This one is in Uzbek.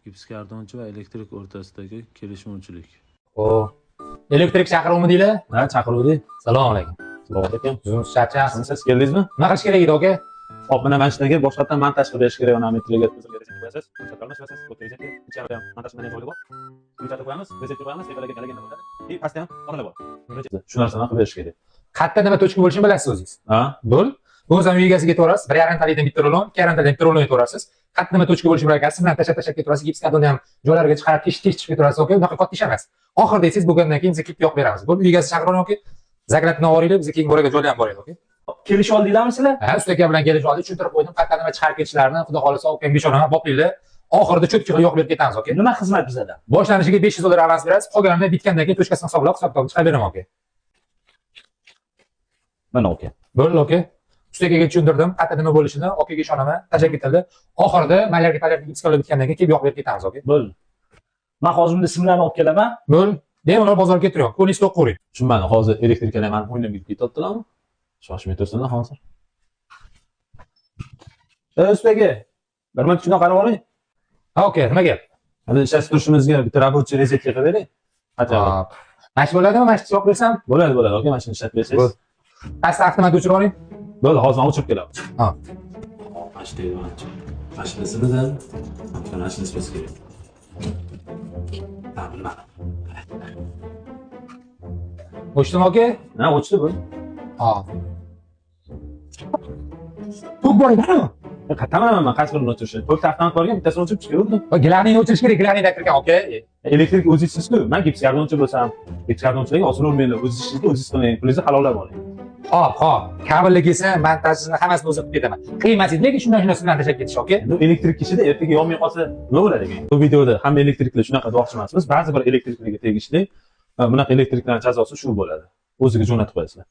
gipskardonchi va elektrik o'rtasidagi kelishmovchilik. Xo'p. Elektrik chaqiruvmi deylar? Ha, chaqiruvdik. Assalomu alaykum. Assalomu alaykum. Siz charchasiz. Siz keldingizmi? Nima qilish kerak edi, aka? Hop, mana shunday boshqatdan montaj qilib berish kerak, mana metroga qo'yasiz. Ko'rsatib olasiz, o'tkazasiz. Ichari ham montaj qilgan joyi bor. Ko'rsatib qo'yamiz, rezetga qo'yamiz, tepalarga galaganda bo'ladi. И pastda ham onalar bor. Shu narsani qilib berish kerak. Qayerda nima tochka bo'lishini bilasiz o'zingiz. Ha? Bo'l. O'z ham egasiga ketaverasiz. 1,5 talikdan bitta rulon, 2,5 talikdan bitta rulon yetaverasiz. Qayerda nima tochka bo'lishi kerak ekan, bilan tashlab ketaverasiz. Gipskardonni ham joylariga chiqarib tish ketaverasiz, aka. Unaqa katta ish emas. Oxirida siz bo'lgandan keyin biz klip yoqib beramiz. Bo'l, egasi chaqirib aka. Zaklatni olinglar, biz keyin bo'raga joylar ham bor edi, aka. Kelishib oldinglarmi sizlar? Ha, usta aka bilan kelishib oldik, tushuntirib qo'ydim. Qayerda nima chiqarib ketishlarini, xudo xolisa o'pgan beshonaman, bopinglar. Oxirida cho'tkiga yoqib berib ketamiz, aka. Nima xizmat bizada? Boshlanishiga $500 avans berasiz. Qolganini bitgandan keyin tochkasini hisoblab, hisob-kitobni chiqarib beraman, aka. Mana aka. Bo'ldi, aka. Ustaga tushuntirdim, qayerda nima bo'lishini, okaga ishonaman, tashakkur etildi. Oxirida maylarga gipskarlar bitgandan keyin kelib yoqib berib ketamiz, aka. Bo'ldi. Men hozir bunda simlarni olib kelaman. Bo'l. Bemalol bozorga ketiryapman. Ko'lingizni to'q qo'ring. Tushunmadi, hozir elektrikalar mani o'ynab ketyaptilarmi? Shoshmay tursinlar hozir. Ustaga, bir minut shunday qarab oling. Ha, aka, nima gap? Hali ishlatib turishimizga bitta rабочий rezetga qilib bering. Hop. Mash bo'ladimi? Mash yo'q bersam? Bo'ladi, aka, mana shuni ishlatib bersangiz. Pastda avtomat o'chirib oling. Bo'ldi, hozir o'chirib kelamiz. Ha. Mana shu deymanchi. Mashinasida mashinasi biz kerak. Ha, bilmadim. O'chdimi, aka? Ha, o'chdi bu. Ha. To'q boringmi? Tamamen men qaysi birini o'chirishni? To'rtta avtomat borgan, bittasini o'chirib chiqaverdim. Va gilamini o'chirish kerak, gilamini aytirgan, aka. Elektrik o'zingizku. Men gipskardonchi bo'lsam, gipskardonchilarga oson o'rmanglar, o'z ishingizni o'zingiz qiling, pulingizni halollab oling. Hop. Kabelni kelsa, montajini hammasini o'zim qilib ketaman. Qiymatsiz, lekin shundan bilan tashlab ketish, aka. Bu elektrik ishida ertaga yonmay qolsa nima bo'ladi ekan? Bu videoda hamma elektriklar shunaqa demoqchi emasmiz. Ba'zi bir elektriklarga tegishli bunaqa elektriklarning jazosi shu bo'ladi. O'ziga jo'natib qo'yasizlar.